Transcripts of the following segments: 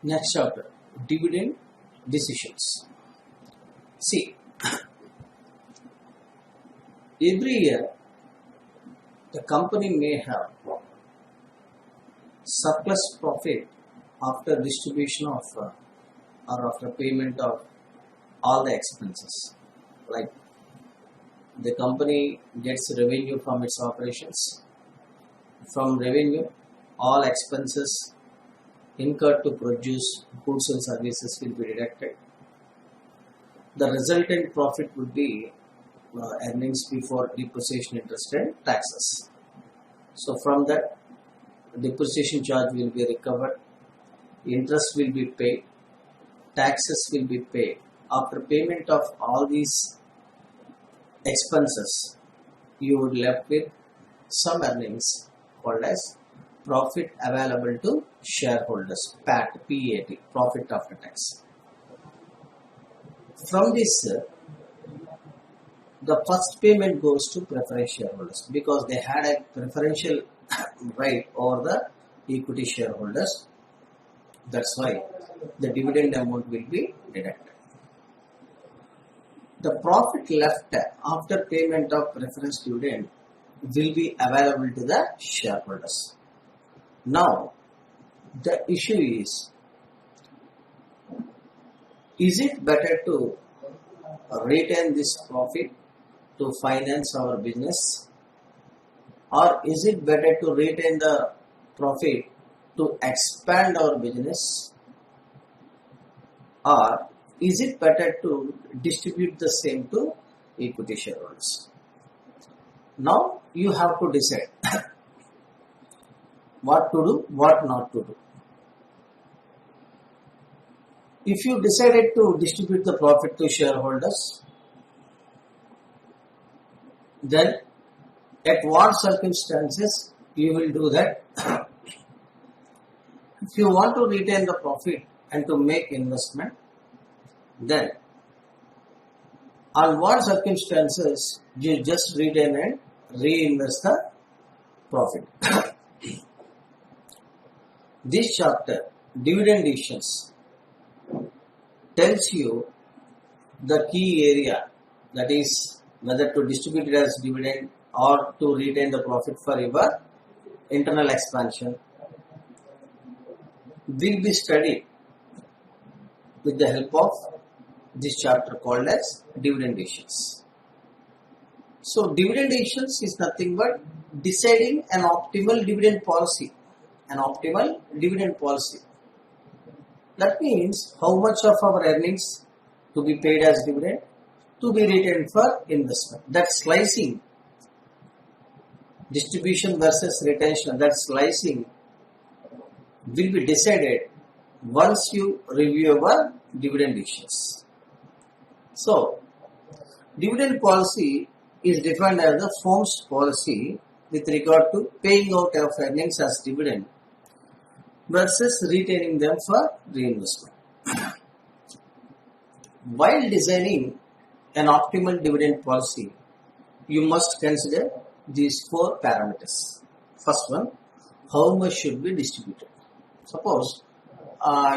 Next chapter, dividend decisions. See, every year the company may have surplus profit after distribution of or after payment of all the expenses. Like the company gets revenue from its operations. From revenue, all expenses incurred to produce goods and services will be deducted. The resultant profit would be earnings before depreciation, interest and taxes. So from that, depreciation charge will be recovered, interest will be paid, taxes will be paid. After payment of all these expenses, you would left with some earnings called as profit available to shareholders, PAT, PAT, profit after tax. From this, the first payment goes to preference shareholders because they had a preferential right over the equity shareholders. That's why the dividend amount will be deducted. The profit left after payment of preference dividend will be available to the shareholders. Now, the issue is it better to retain this profit to finance our business, or is it better to retain the profit to expand our business, or is it better to distribute the same to equity shareholders? Now you have to decide what to do, what not to do. If you decided to distribute the profit to shareholders, then at what circumstances you will do that? If you want to retain the profit and to make investment, then on what circumstances you just retain and reinvest the profit. This chapter, dividend decisions, tells you the key area, that is whether to distribute it as dividend or to retain the profit for your internal expansion, will be studied with the help of this chapter called as dividend decisions. So dividend decisions is nothing but deciding an optimal dividend policy. An optimal dividend policy. That means how much of our earnings to be paid as dividend, to be retained for investment. That slicing, distribution versus retention, that slicing will be decided once you review our dividend decisions. So, dividend policy is defined as the firm's policy with regard to paying out of earnings as dividend versus retaining them for reinvestment. While designing an optimal dividend policy, you must consider these four parameters. First one, how much should be distributed? Suppose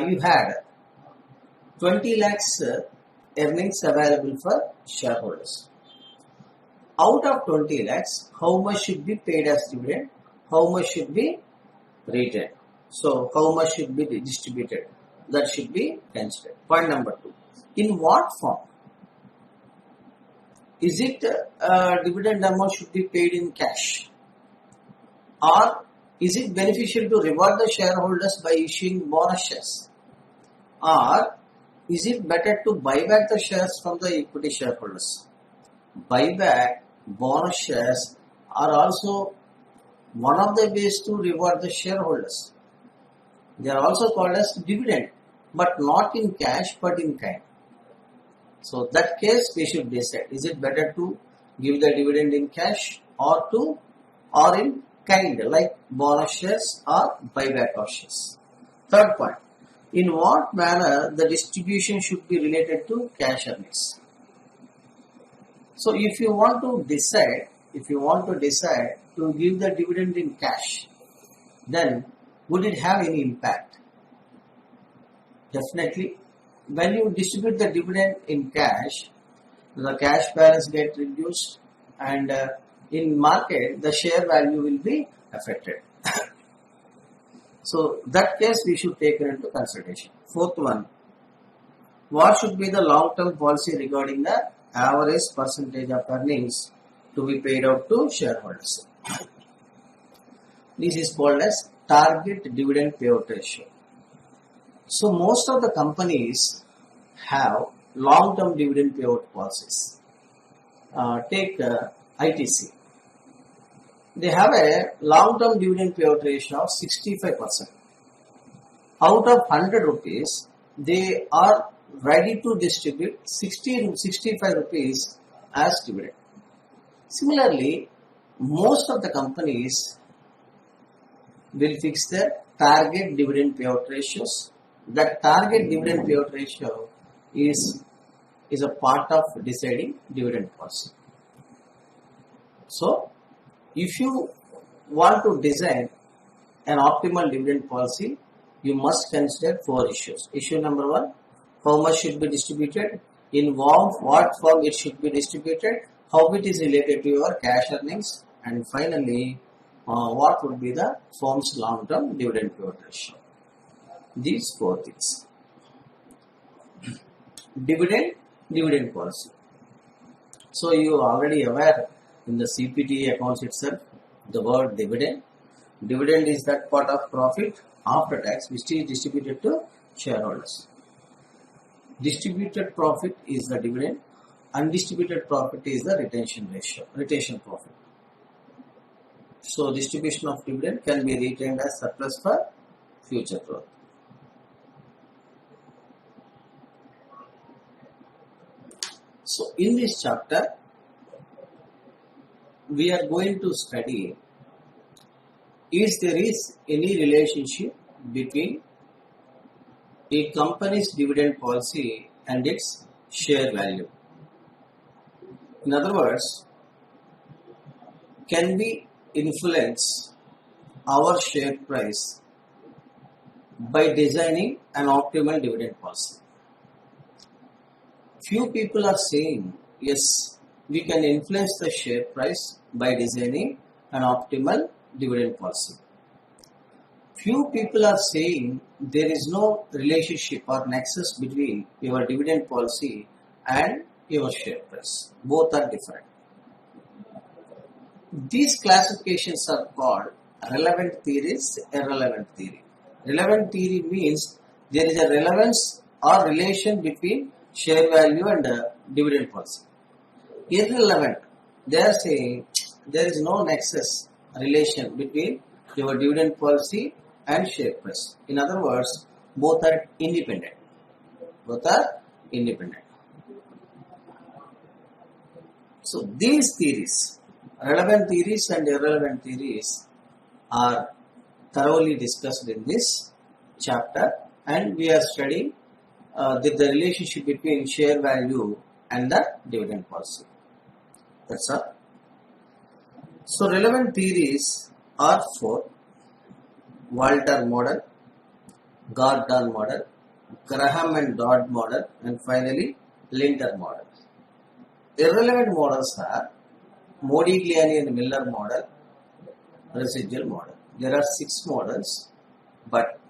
you had 20 lakhs earnings available for shareholders. Out of 20 lakhs, how much should be paid as dividend? How much should be retained? So, how much should be distributed? That should be considered. Point number 2. In what form? Is it dividend amount should be paid in cash? Or is it beneficial to reward the shareholders by issuing bonus shares? Or is it better to buy back the shares from the equity shareholders? Buyback, bonus shares are also one of the ways to reward the shareholders. They are also called as dividend, but not in cash but in kind. So that case we should decide, is it better to give the dividend in cash or in kind, like bonus shares or buyback of shares. Third point, in what manner the distribution should be related to cash earnings. So if you want to decide to give the dividend in cash, then would it have any impact? Definitely, when you distribute the dividend in cash, the cash balance get reduced, and in market the share value will be affected. So that case we should take it into consideration. Fourth one, what should be the long-term policy regarding the average percentage of earnings to be paid out to shareholders? This is called as target dividend payout ratio. So most of the companies have long-term dividend payout policies. Take ITC. They have a long-term dividend payout ratio of 65%. Out of 100 rupees, they are ready to distribute 65 rupees as dividend. Similarly, most of the companies will fix their target dividend payout ratios. That target dividend payout ratio is a part of deciding dividend policy. So, if you want to design an optimal dividend policy, you must consider 4 issues. Issue number 1, how much should be distributed, in what form it should be distributed, how it is related to your cash earnings, and finally, what would be the firm's long-term dividend payout ratio. These 4 things. Dividend policy. So you are already aware in the CPT accounts itself, the word dividend. Dividend is that part of profit after tax which is distributed to shareholders. Distributed profit is the dividend. Undistributed profit is the retention profit. So distribution of dividend can be retained as surplus for future growth. So in this chapter, we are going to study if there is any relationship between a company's dividend policy and its share value. In other words, can we influence our share price by designing an optimal dividend policy? Few people are saying, yes, we can influence the share price by designing an optimal dividend policy. Few people are saying there is no relationship or nexus between your dividend policy and your share price. Both are different. These classifications are called relevant theories, irrelevant theory. Relevant theory means there is a relevance or relation between share value and dividend policy. Irrelevant, they are saying there is no nexus relation between your dividend policy and share price. In other words, both are independent. So these theories, relevant theories and irrelevant theories, are thoroughly discussed in this chapter, and we are studying the relationship between share value and the dividend policy. That's all. So relevant theories are 4: Walter model, Gordon model, Graham and Dodd model, and finally Linter model. Irrelevant models are Modigliani and Miller model, residual model. There are 6 models, but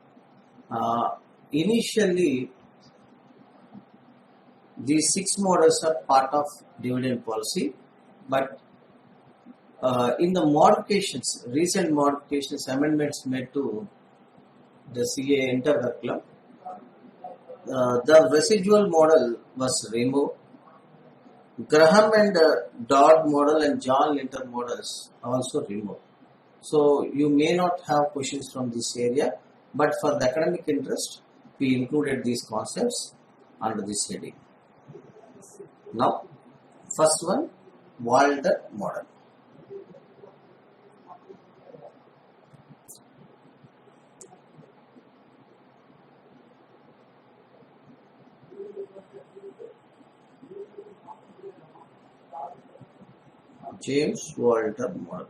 initially these 6 models are part of dividend policy, but in the modifications, recent modifications, amendments made to the CA Inter curriculum, the residual model was removed. Graham and Dodd model and John Linter models also removed. So you may not have questions from this area, but for the academic interest, we included these concepts under this heading. Now, first one, Walter model. James Walter model.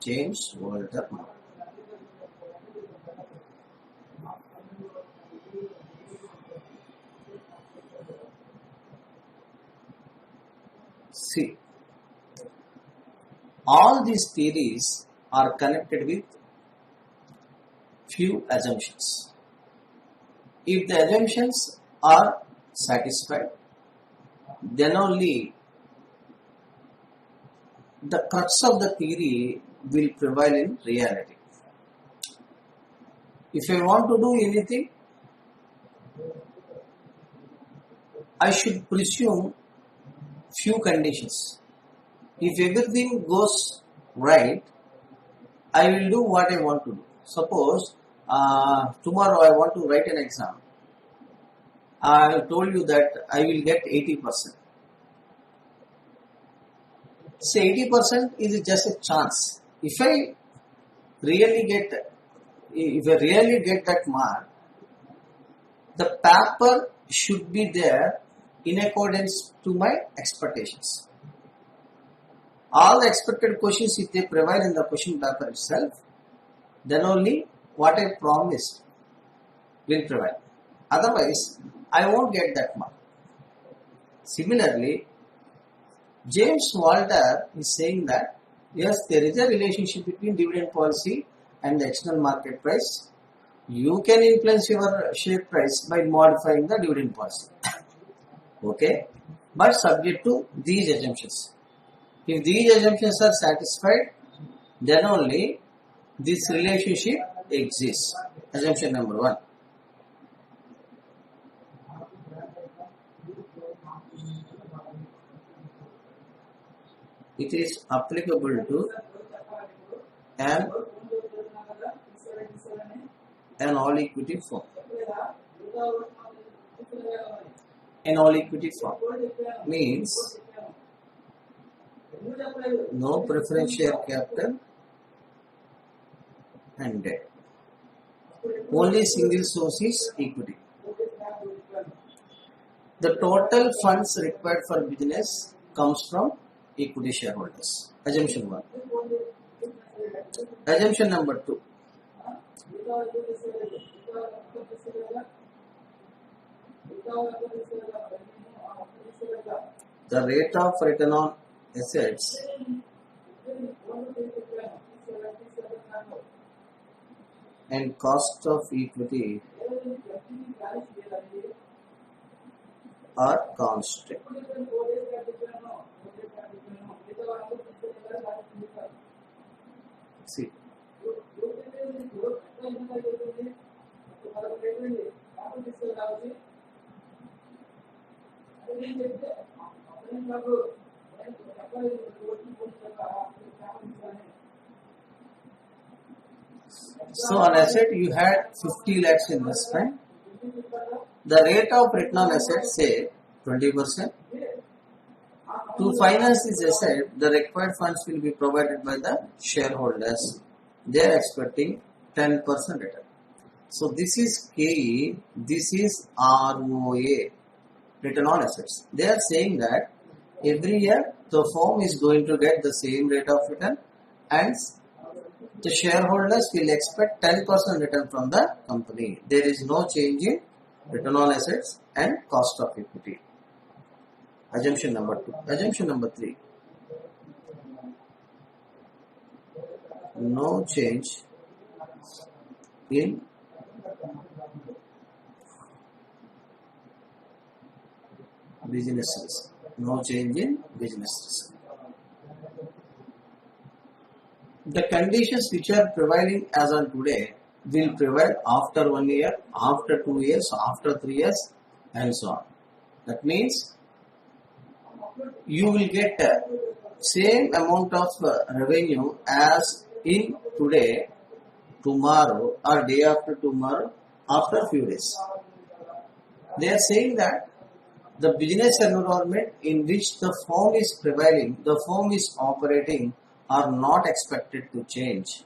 James Walter Murray. See, all these theories are connected with few assumptions. If the assumptions are satisfied, then only the crux of the theory will prevail in reality. If I want to do anything, I should presume few conditions. If everything goes right, I will do what I want to do. Suppose tomorrow I want to write an exam. I told you that I will get 80%. Say 80% is just a chance. If I really get that mark, the paper should be there in accordance to my expectations. All the expected questions, if they prevail in the question paper itself, then only what I promised will prevail. Otherwise, I won't get that mark. Similarly, James Walter is saying that yes, there is a relationship between dividend policy and the external market price. You can influence your share price by modifying the dividend policy. Okay, but subject to these assumptions. If these assumptions are satisfied, then only this relationship exists. Assumption number 1. It is applicable to an all equity firm. An all equity firm means no preference share capital and debt. Only single source is equity. The total funds required for business comes from equity shareholders. Assumption 1. Assumption number 2. The rate of return on assets and cost of equity are constant. See, so on asset you had 50 lakhs investment. The rate of return on assets say 20%. To finance this asset, the required funds will be provided by the shareholders. They are expecting 10% return. So this is KE, this is ROA, return on assets. They are saying that every year the firm is going to get the same rate of return and the shareholders will expect 10% return from the company. There is no change in return on assets and cost of equity. Assumption number 2. Assumption number 3. No change in business risk. No change in business risk. The conditions which are prevailing as on today will prevail after 1 year, after 2 years, after 3 years, and so on. That means you will get same amount of revenue as in today, tomorrow, or day after tomorrow, after a few days. They are saying that the business environment in which the firm is prevailing, the firm is operating, are not expected to change.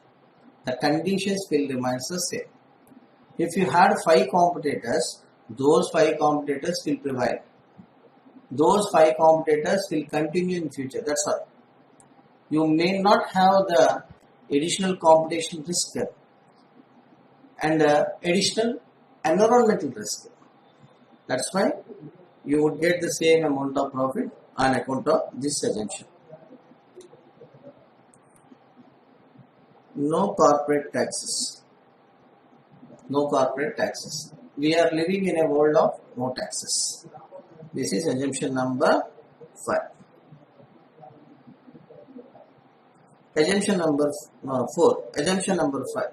The conditions will remain the same. If you had 5 competitors, those 5 competitors will prevail. Those 5 competitors will continue in future. That's all. You may not have the additional competition risk and additional environmental risk. That's why you would get the same amount of profit on account of this assumption. No corporate taxes. No corporate taxes. We are living in a world of no taxes. This is assumption number 5. Assumption number 4. Assumption number 5.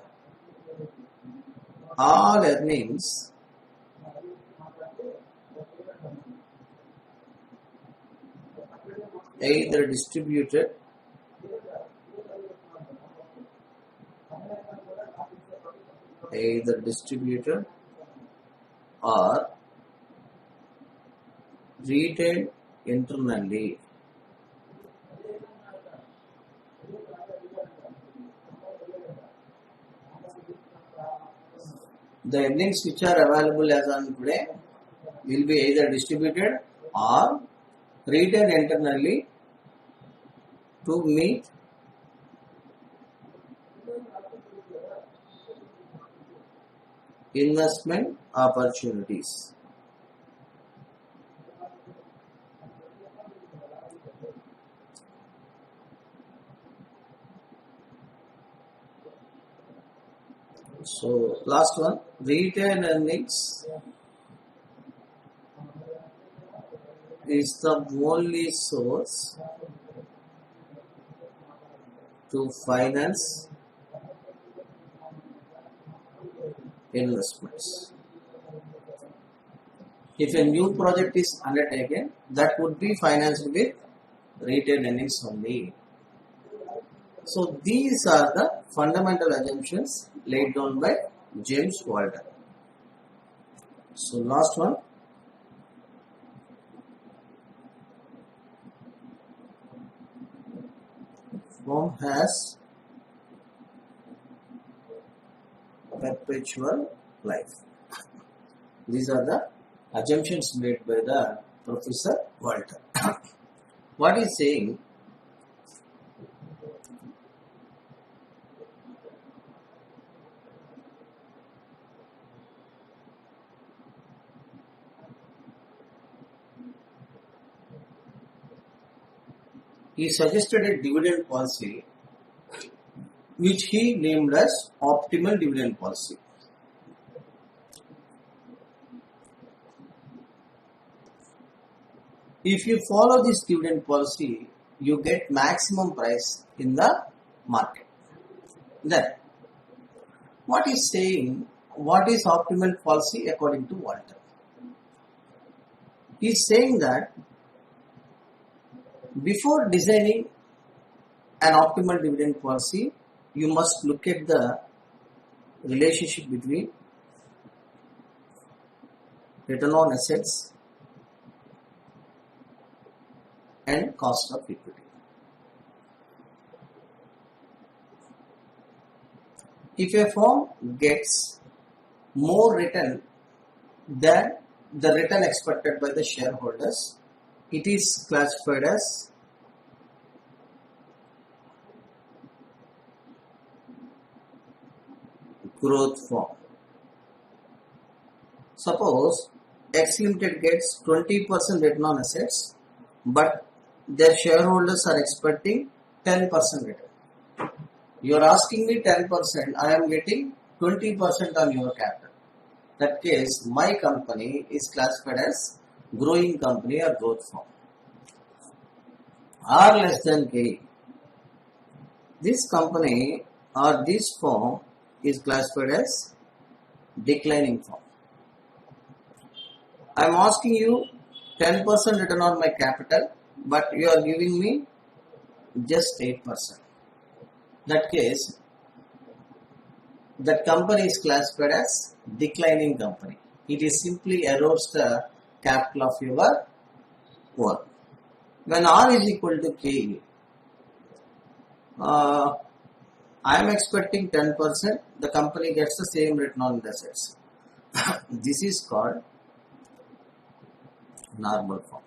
All earnings either distributed or retained internally. The earnings which are available as on today will be either distributed or retained internally to meet investment opportunities. So last one, retained earnings is the only source to finance investments. If a new project is undertaken, that would be financed with retained earnings only. So these are the fundamental assumptions laid down by James Walter. So last one. Firm has perpetual life. These are the assumptions made by the Professor Walter. What he is saying, he suggested a dividend policy which he named as optimal dividend policy. If you follow this dividend policy, you get maximum price in the market. Then, what is saying, what is optimal policy according to Walter? He is saying that before designing an optimal dividend policy, you must look at the relationship between return on assets and cost of equity. If a firm gets more return than the return expected by the shareholders, it is classified as growth firm. Suppose X Limited gets 20% return on assets, but their shareholders are expecting 10% return. You are asking me 10%, I am getting 20% on your capital. In that case, my company is classified as growing company or growth firm. R less than K. This company or this firm is classified as declining firm. I am asking you 10% return on my capital, but you are giving me just 8%. In that case, that company is classified as declining company. It is simply erodes the capital of your work. When R is equal to K, I am expecting 10%, the company gets the same return on assets. This is called normal form.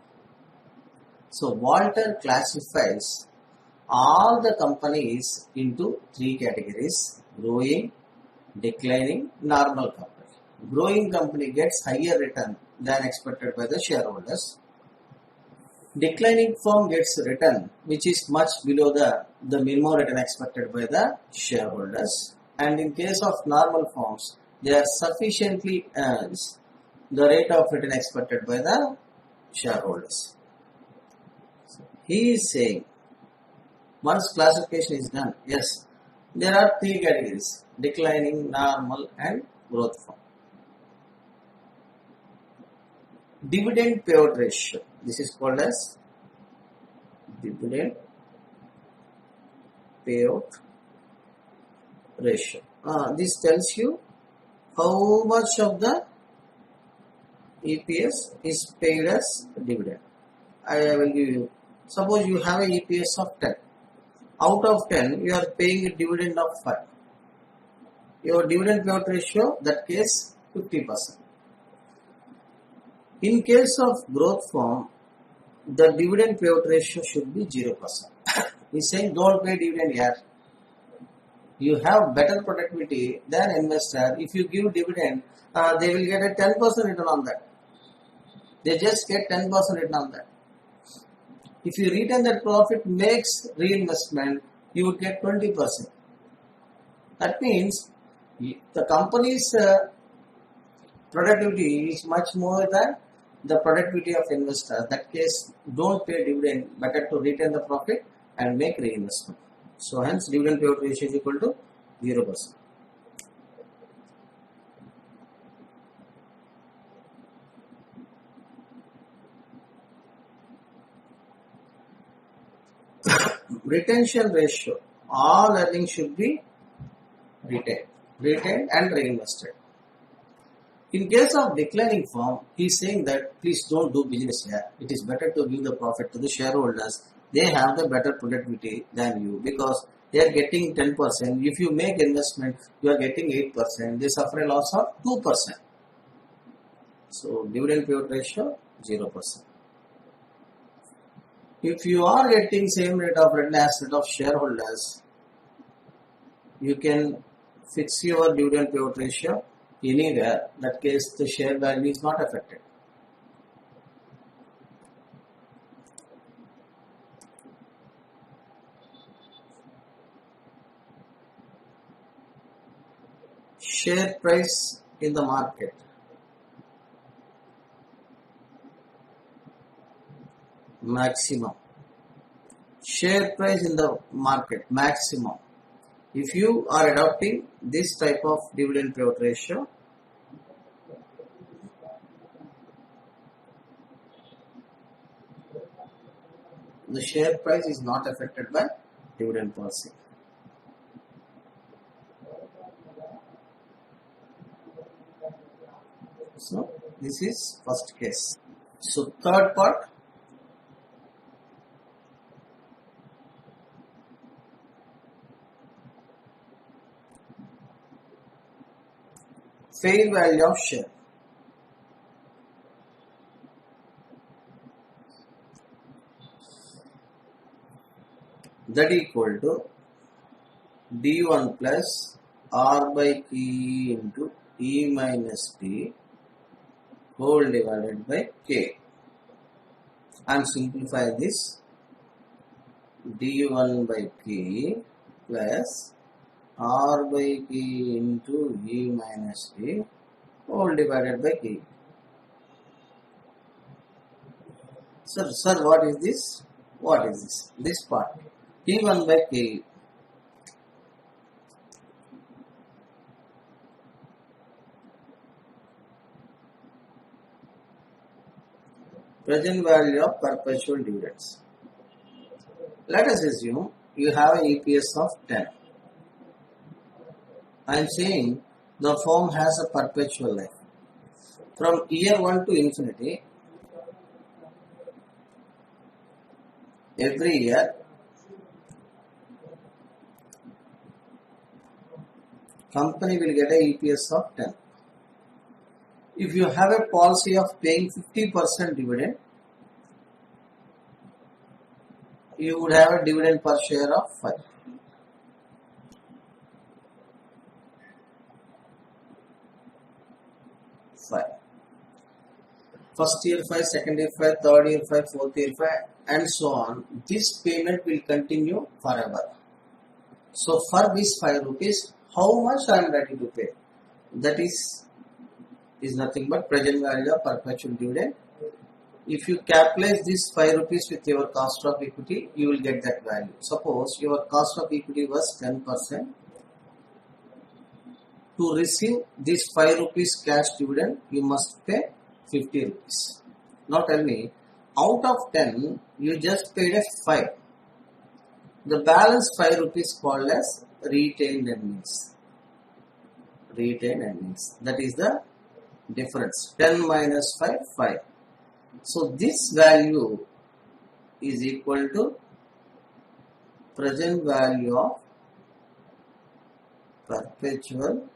So Walter classifies all the companies into three categories: growing, declining, normal company. Growing company gets higher return than expected by the shareholders. Declining firm gets return which is much below the minimum return expected by the shareholders. And in case of normal firms, they are sufficiently earns the rate of return expected by the shareholders. He is saying, once classification is done, yes, there are three categories: declining, normal, and growth form. Dividend payout ratio. This is called as dividend payout ratio. This tells you how much of the EPS is paid as dividend. I will give you. Suppose you have a EPS of 10. Out of 10, you are paying a dividend of 5. Your dividend payout ratio, that case, 50%. In case of growth firm, the dividend payout ratio should be 0%. He's saying don't pay dividend here. You have better productivity than investor. If you give dividend, they will get a 10% return on that. They just get 10% return on that. If you retain that profit makes reinvestment, you would get 20%. That means the company's productivity is much more than the productivity of investors. That case, don't pay dividend, better to retain the profit and make reinvestment. So hence dividend payout ratio is equal to 0%. Retention ratio. All earnings should be retained and reinvested. In case of declining firm, he is saying that please don't do business here. It is better to give the profit to the shareholders. They have the better productivity than you because they are getting 10%. If you make investment, you are getting 8%. They suffer a loss of 2%. So dividend payout ratio 0%. If you are getting same rate of return as that of shareholders, you can fix your dividend payout ratio anywhere. That case, the share value is not affected. Share price in the market. Maximum. Share price in the market. Maximum. If you are adopting this type of dividend payout ratio, the share price is not affected by dividend policy. So this is first case. So third part. Fair value of share. That equal to D1 plus R by P into E minus P whole divided by K. I am simplifying this. D1 by P plus R by P into E minus P whole divided by K. Sir, what is this? What is this? This part. D1 by K. Present value of perpetual dividends. Let us assume you have an EPS of 10. I am saying the firm has a perpetual life. From year 1 to infinity, every year, company will get a EPS of 10. If you have a policy of paying 50% dividend, you would have a dividend per share of 5. First year 5, second year 5, third year 5, fourth year 5, and so on. This payment will continue forever. So for this 5 rupees, how much I am ready to pay? That is nothing but present value of perpetual dividend. If you calculate this 5 rupees with your cost of equity, you will get that value. Suppose your cost of equity was 10%. To receive this 5 rupees cash dividend, you must pay 50 rupees. Now tell me, out of 10, you just paid a 5. The balance 5 rupees called as retained earnings. Retained earnings. That is the difference. 10 minus 5, 5. So this value is equal to present value of perpetual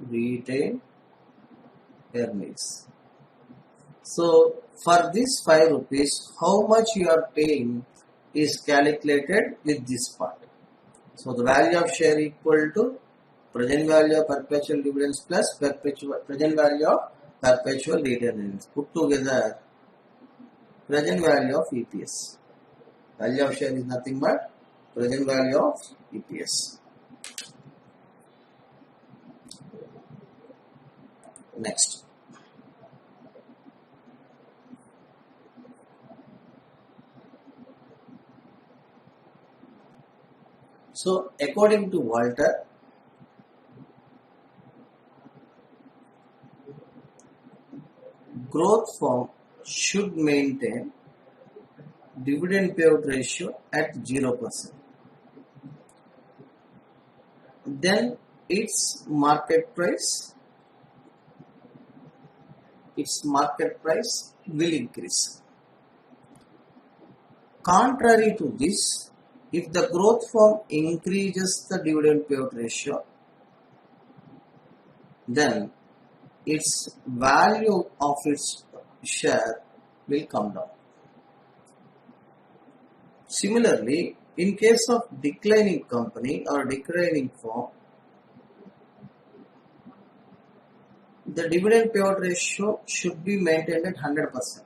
retained earnings. So for this 5 rupees, how much you are paying is calculated with this part. So the value of share equal to present value of perpetual dividends plus present value of perpetual retained earnings. Put together present value of EPS. Value of share is nothing but present value of EPS. Next. So according to Walter, growth firm should maintain dividend payout ratio at 0%. Then its market price will increase. Contrary to this, if the growth firm increases the dividend payout ratio, then its value of its share will come down. Similarly, in case of declining company or declining firm, the dividend payout ratio should be maintained at 100%.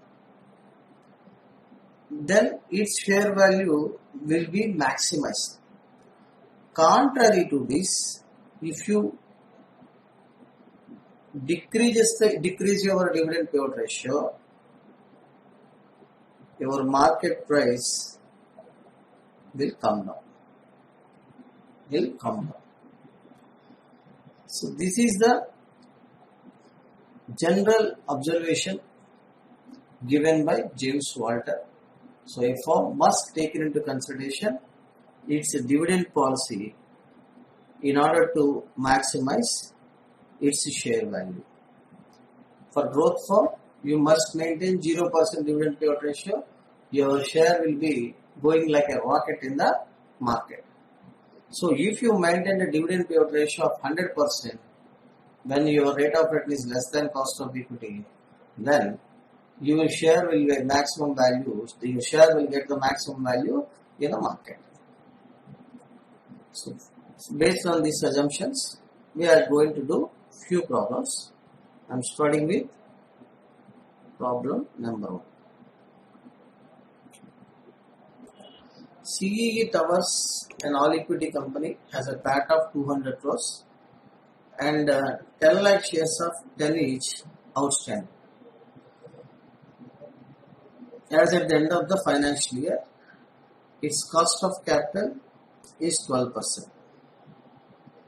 Then its share value will be maximized. Contrary to this, if you decrease your dividend payout ratio, your market price will come down. So this is the general observation given by James Walter. So a firm must take into consideration its dividend policy in order to maximize its share value. For growth firm, you must maintain 0% dividend payout ratio. Your share will be going like a rocket in the market. So if you maintain a dividend payout ratio of 100%, when your rate of return is less than cost of equity, then your share will get maximum value. Your share will get the maximum value in the market. So based on these assumptions, we are going to do few problems. I am starting with problem number 1. CEE Towers, an all-equity company, has a PAT of 200 crores and 10 lakh shares of 10 each outstanding. As at the end of the financial year, its cost of capital is 12%.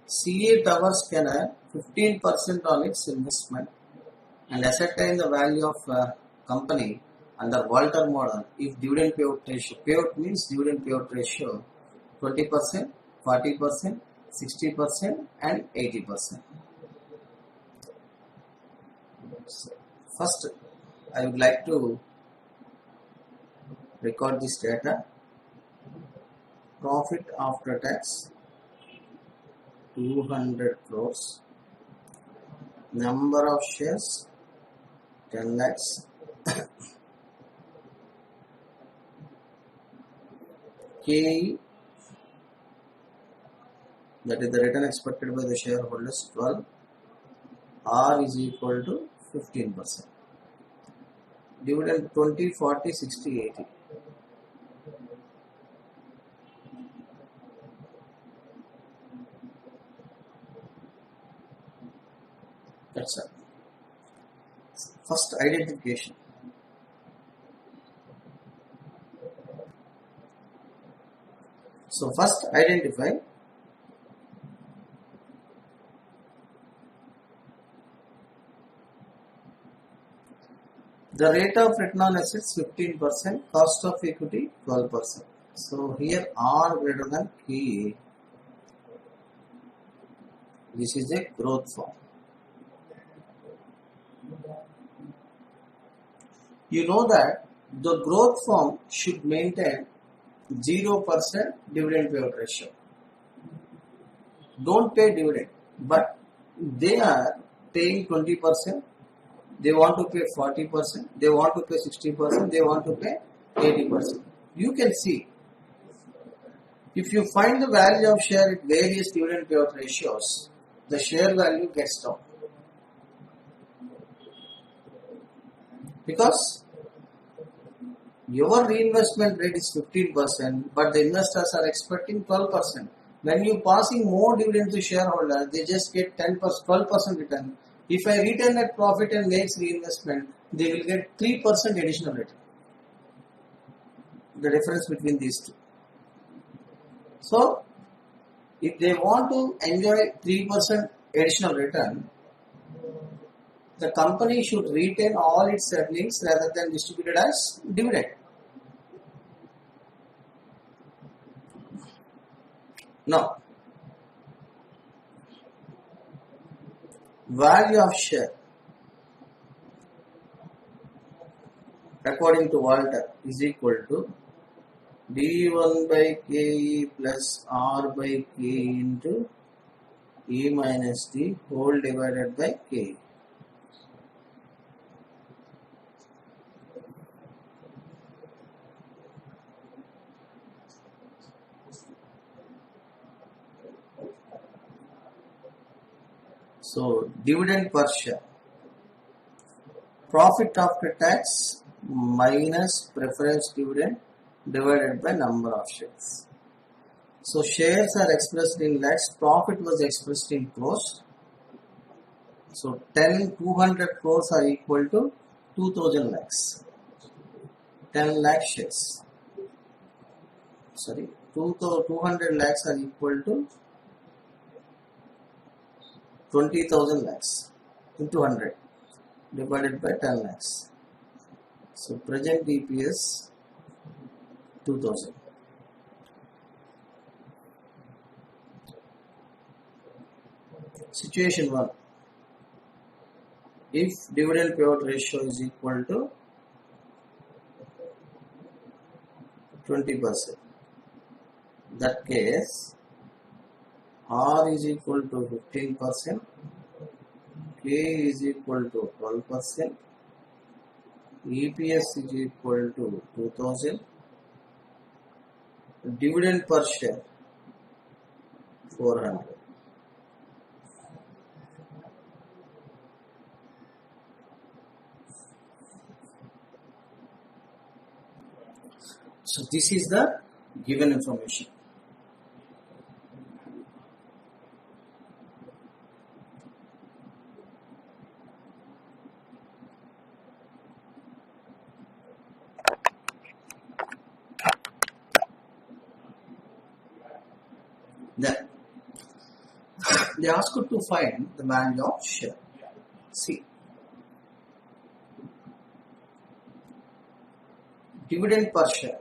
CEE Towers can earn 15% on its investment and ascertain the value of a company under Walter model if dividend payout ratio, payout means dividend payout ratio 20%, 40%, 60% and 80%. First, I would like to record this data. Profit after tax 200 crores. Number of shares 10 lakhs. KE, that is the return expected by the shareholders, 12. R is equal to 15%. Dividend 20, 40, 60, 80. That's it. First identification. So first identify the rate of return on assets 15%, cost of equity 12%. So here R greater than K. This is a growth form. You know that the growth form should maintain 0% dividend payout ratio. Don't pay dividend, but they are paying 20%. They want to pay 40%. They want to pay 60%. They want to pay 80%. You can see, if you find the value of share at various dividend payout ratios, the share value gets down. Because your reinvestment rate is 15%, but the investors are expecting 12%. When you passing more dividend to shareholders, they just get 10%, 12% return. If I return net profit and makes reinvestment, they will get 3% additional return. The difference between these two. So, if they want to enjoy 3% additional return, the company should retain all its earnings rather than distribute it as dividend. Now, value of share according to Walter is equal to D1 by KE plus R by K into E minus D whole divided by K. So, dividend per share, profit after tax minus preference dividend divided by number of shares. So, shares are expressed in lakhs, profit was expressed in crores. So, 200 crores are equal to 2000 lakhs. 10 lakh shares. 200 lakhs are equal to 20,000 lakhs into 100 divided by 10 lakhs. So present EPS 2000. Situation 1. If dividend payout ratio is equal to 20%, that case R is equal to 15%, K is equal to 12%, EPS is equal to 2000, dividend per share 400. So this is the given information. Then they ask you to find the value of share. See, dividend per share.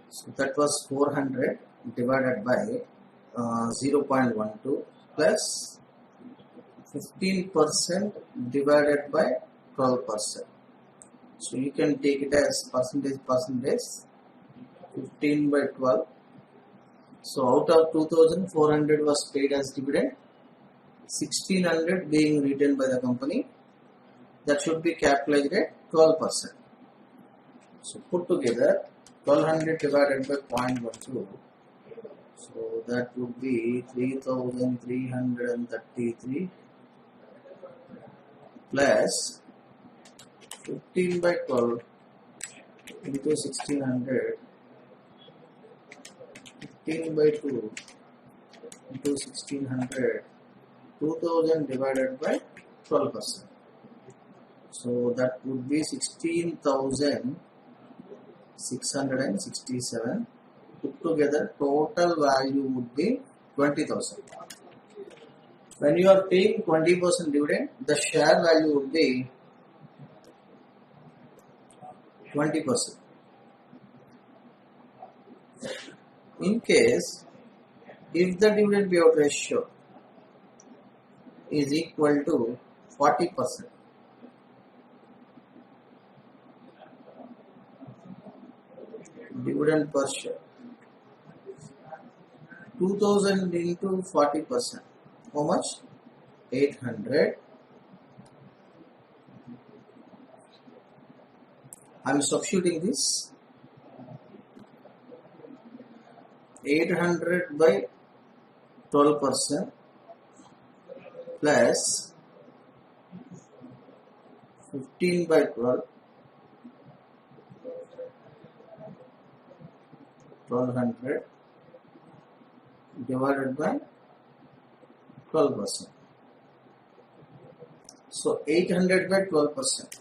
So that was 400 divided by 0.12 plus 15% divided by 12%. So you can take it as percentage, 15 by 12. So out of 2,400 was paid as dividend, 1,600 being retained by the company. That should be capitalized at 12%. So put together 1200 divided by 0.12. So that would be 3333 plus 15 by 12 into 1600, 15 by 2 into 1600, 2000 divided by 12%. So that would be 16,667. Put together total value would be 20,000. When you are paying 20% dividend, the share value would be 20%. In case if the dividend payout ratio is equal to 40%, dividend per share, 2000 into 40%, how much? 800. I am substituting this 800 by 12% plus 15 by 12, 1200 divided by 12%. So 800 by 12%,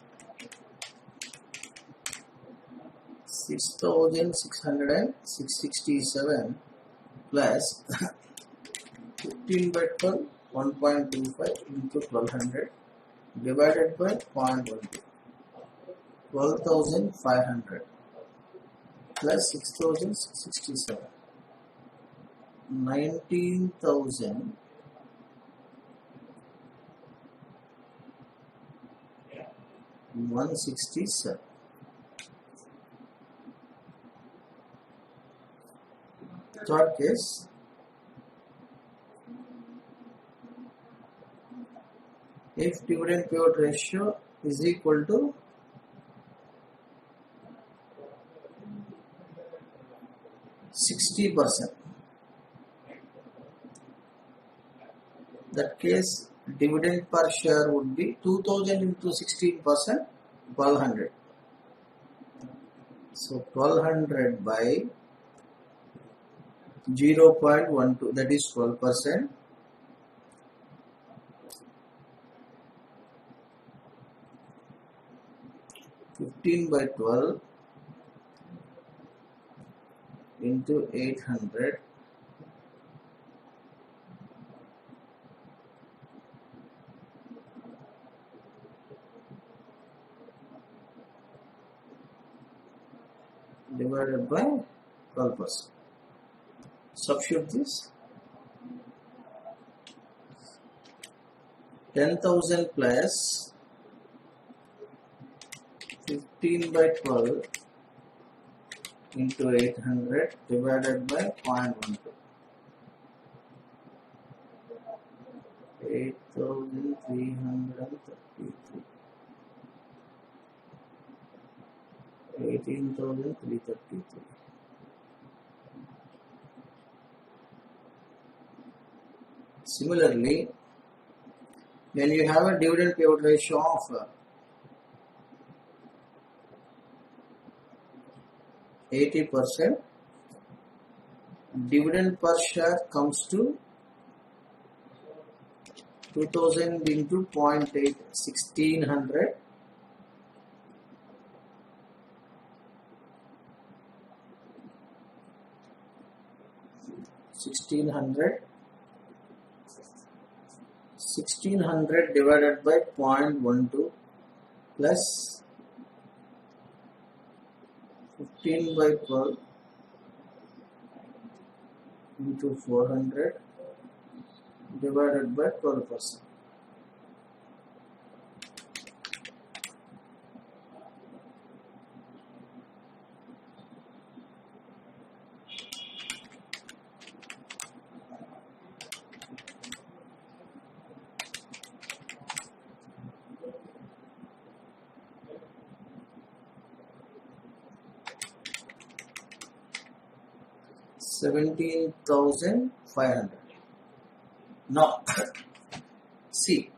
6,667 plus 15 by 12, 1.25 into 1200 divided by 0.12, 12,500 plus 6,667, 19,167. Third case, if dividend payout ratio is equal to 60%, that case dividend per share would be 2000 into 16%, 1200. So 1200 by 0.12, that is 12%. $15 by 12 into 800 divided by 12%. Substitute this 10,000 plus 15 by 12 into 800 divided by 0.12. 8,333. 18,333. Similarly, when you have a dividend payout ratio of 80%, dividend per share comes to 2000 into 0.8, 1600. 1600 divided by 0.12 plus 15 by 12 into 400 divided by 12%. 17,500. Now, see,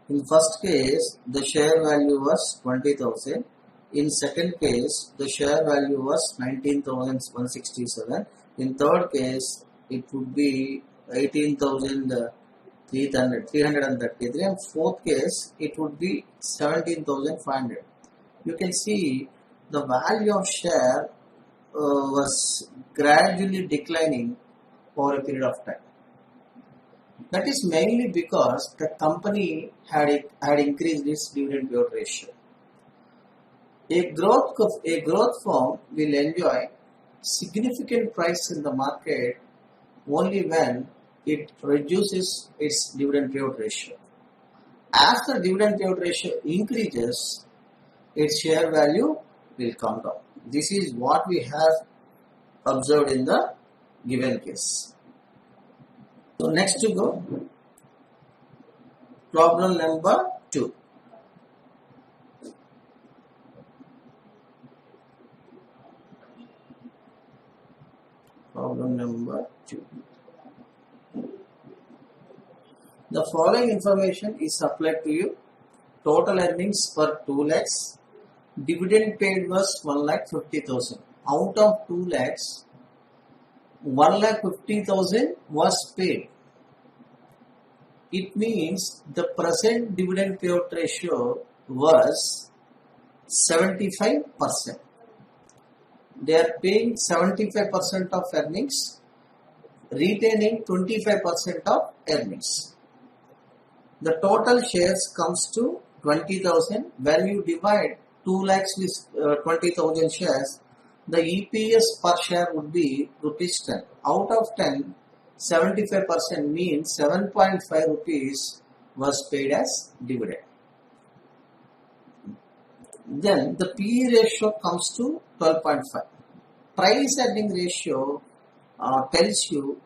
in first case, the share value was 20,000. In second case, the share value was 19,167. In third case, it would be 18,333. And fourth case, it would be 17,500. You can see the value of share was gradually declining over a period of time. That is mainly because the company had increased its dividend payout ratio. A growth firm will enjoy significant price in the market only when it reduces its dividend payout ratio. As the dividend payout ratio increases, its share value will come down. This is what we have observed in the given case. So next to go, problem number 2. Problem number 2. The following information is supplied to you. Total earnings for 2 lakhs. Dividend paid was 1,50,000. Out of 2 lakhs, 1,50,000 was paid. It means the present dividend payout ratio was 75%. They are paying 75% of earnings, retaining 25% of earnings. The total shares comes to 20,000. When you divide 2 lakhs with 20,000 shares, the EPS per share would be rupees 10. Out of 10, 75% means 7.5 rupees was paid as dividend. Then the PE ratio comes to 12.5. Price earning ratio tells you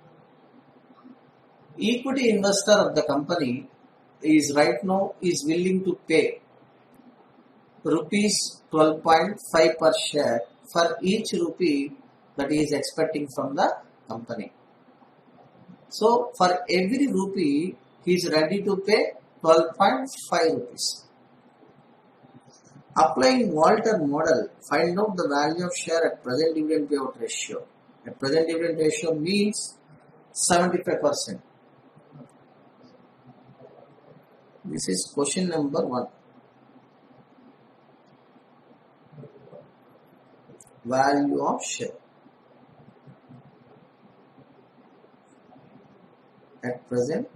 equity investor of the company is right now is willing to pay rupees 12.5 per share for each rupee that he is expecting from the company. So for every rupee he is ready to pay 12.5 rupees. Applying Walter model, find out the value of share at present dividend payout ratio. At present dividend ratio means 75%. This is question number 1. Value of share at present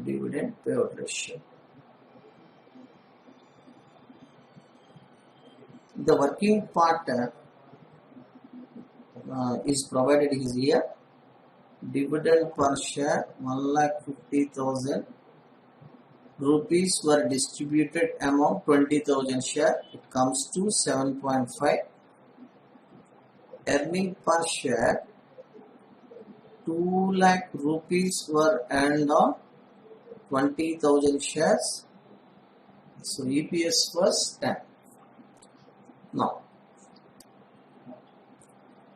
dividend payout ratio. The working part is provided is here. Dividend per share 1,50,000 rupees were distributed among 20,000 share. It comes to 7.5. Earning per share 2 lakh rupees were earned on 20,000 shares. So EPS was 10. Now,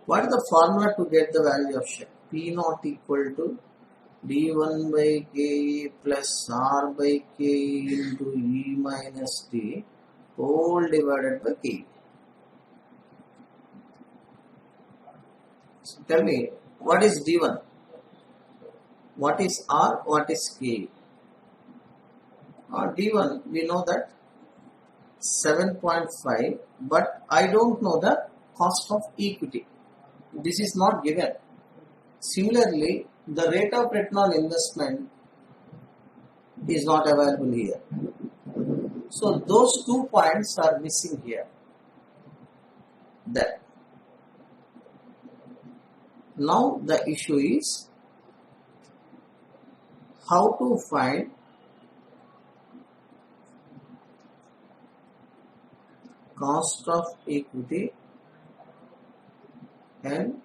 what is the formula to get the value of share? P naught equal to D1 by K plus R by K into E minus D whole divided by K. So tell me, what is D1? What is R? What is K? D1, we know that 7.5, but I don't know the cost of equity. This is not given. Similarly, the rate of return on investment is not available here. So those 2 points are missing here. There. Now the issue is how to find cost of equity and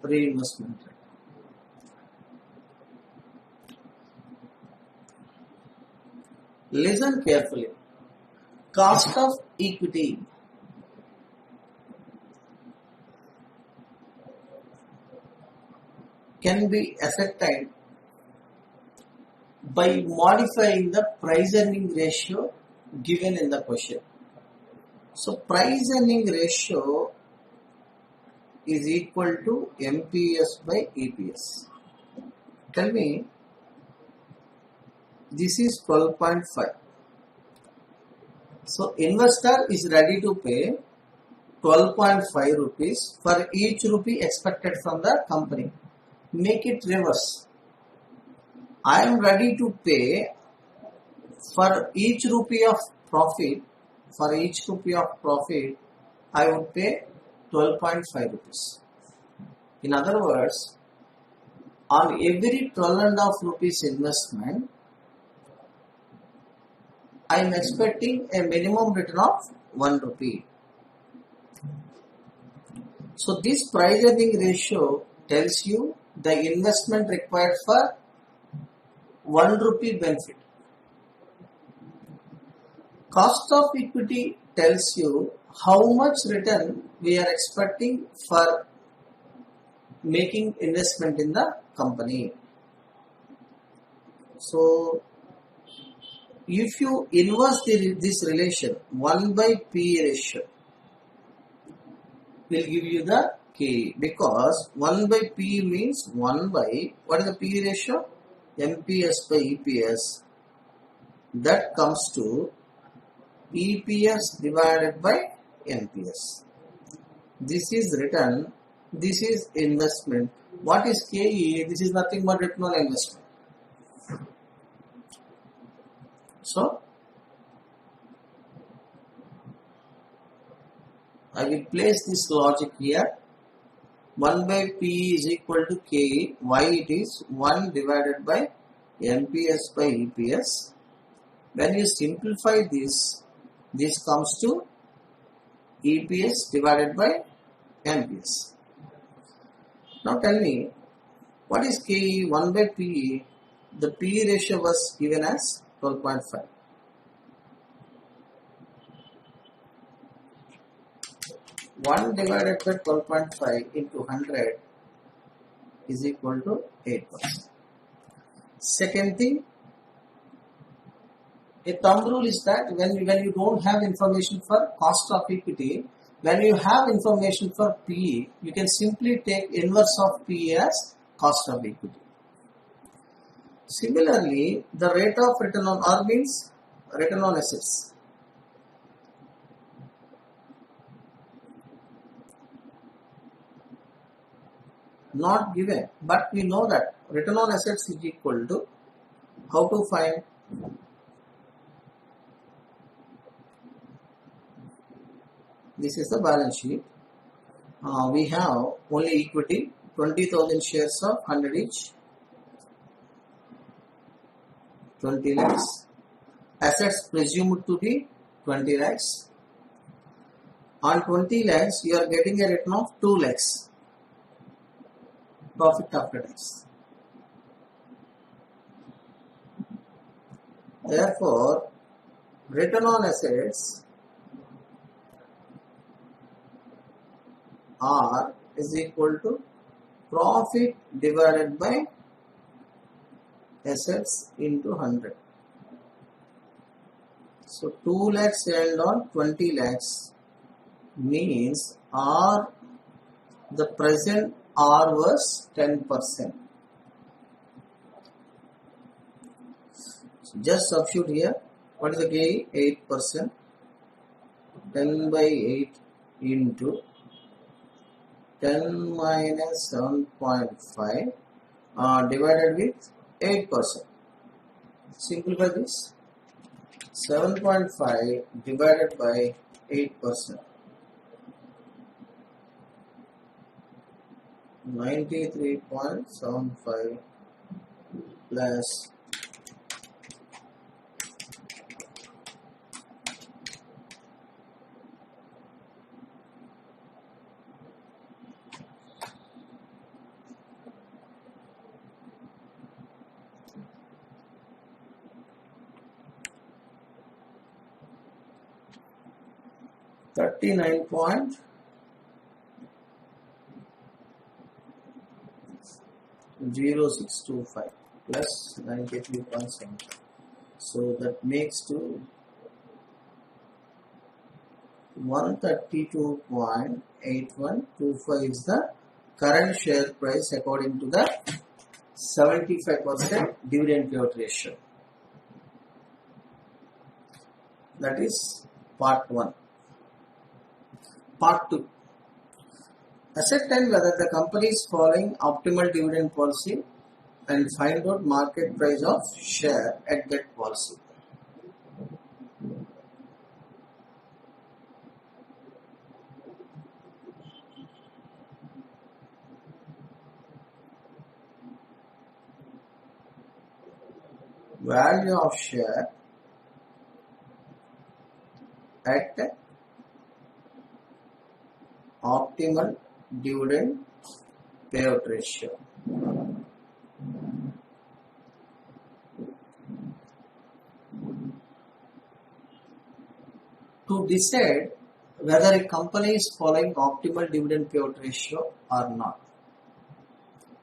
reinvestment rate. Listen carefully. Cost of equity can be affected by modifying the price earning ratio given in the question. So price earning ratio is equal to MPS by EPS. Tell me, this is 12.5. So investor is ready to pay 12.5 rupees for each rupee expected from the company. Make it reverse. I am ready to pay for each rupee of profit. For each rupee of profit, I would pay 12.5 rupees. In other words, on every 12.5 rupees investment, I am expecting a minimum return of 1 rupee. So this price earning ratio tells you the investment required for 1 rupee benefit. Cost of equity tells you how much return we are expecting for making investment in the company. So if you inverse this relation, 1 by P ratio will give you the K, because 1 by P means 1 by, what is the P ratio? MPS by EPS. That comes to EPS divided by MPS. This is return, this is investment. What is KE? This is nothing but return on investment. So I will place this logic here. 1 by P is equal to K. Why it is 1 divided by MPS by EPS. When you simplify this, this comes to EPS divided by MPS. Now tell me, what is KE? 1 by PE. The PE ratio was given as 12.5. One divided by 12.5 into 100 is equal to 8%. Second thing, a thumb rule is that when you don't have information for cost of equity, when you have information for PE, you can simply take inverse of PE as cost of equity. Similarly, the rate of return on R means return on assets. Not given, but we know that return on assets is equal to, how to find? This is the balance sheet. We have only equity, 20,000 shares of 100 each, 20 lakhs. Assets presumed to be 20 lakhs. On 20 lakhs, you are getting a return of 2 lakhs. Profit after tax. Therefore, return on assets R is equal to profit divided by assets into 100. So 2 lakhs earned on 20 lakhs means R, the present R was 10%. So just substitute here. What is the gain? 8%. 10 by 8 into 10 minus 7.5 divided with 8%. Simplify this. 7.5 divided by 8%. 93.75 plus 39.0625 plus 93.7. So that makes to 132.8125 is the current share price according to the 75% dividend payout ratio. That is part 1. Part 2. Ascertain whether the company is following optimal dividend policy and find out market price of share at that policy. Value of share at optimal dividend payout ratio. To decide whether a company is following optimal dividend payout ratio or not,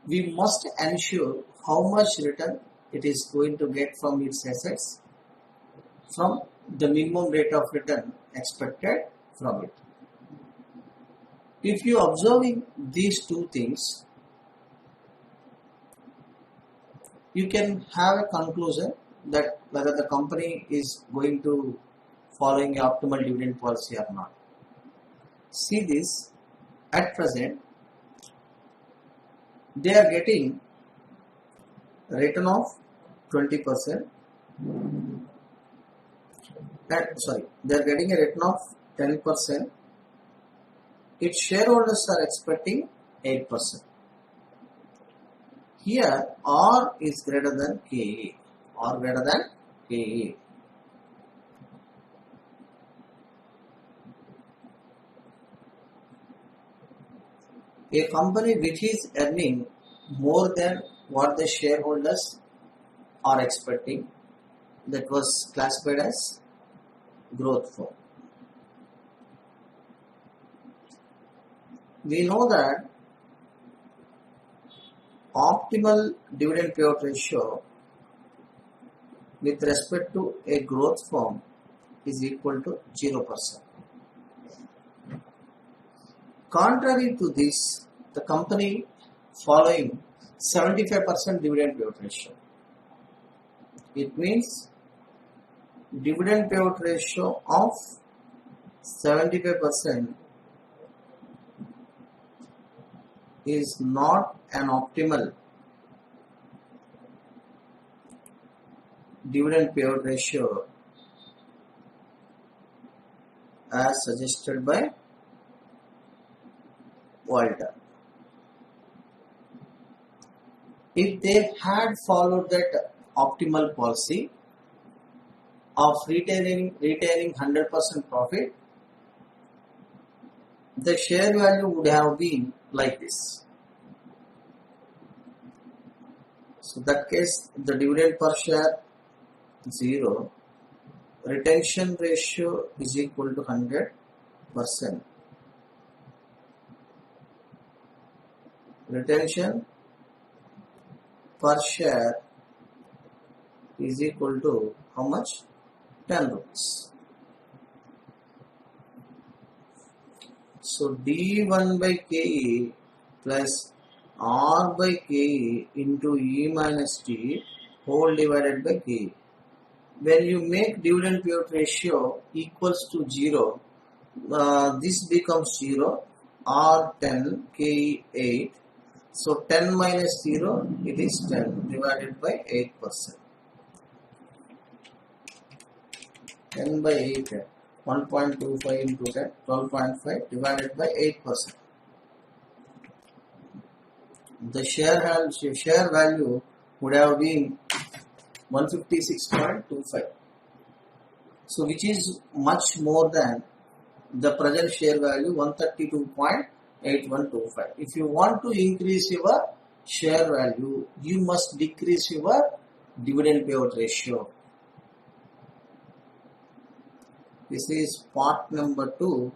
we must ensure how much return it is going to get from its assets from the minimum rate of return expected from it. If you observing these two things, you can have a conclusion that whether the company is going to following an optimal dividend policy or not. See this, at present, they are getting a return of 20%. They are getting a return of 10%. Its shareholders are expecting 8%. Here, R is greater than KA. R greater than KA. A company which is earning more than what the shareholders are expecting, that was classified as growth firm. We know that optimal dividend payout ratio with respect to a growth firm is equal to 0%. Contrary to this, the company following 75% dividend payout ratio. It means dividend payout ratio of 75% is not an optimal dividend payout ratio as suggested by Walter. If they had followed that optimal policy of retaining 100% profit, the share value would have been like this. So that case, the dividend per share 0, retention ratio is equal to 100%. Retention per share is equal to how much? 10 rupees. So D1 by KE plus R by KE into E minus T whole divided by KE. When you make dividend payout ratio equals to 0, this becomes 0, R 10, KE 8. So 10 minus 0, it is 10 divided by 8%. 10 by 8, 1.25 into 10, 12.5 divided by 8%. The share value would have been 156.25. So which is much more than the present share value 132.8125. If you want to increase your share value, you must decrease your dividend payout ratio. This is part number 2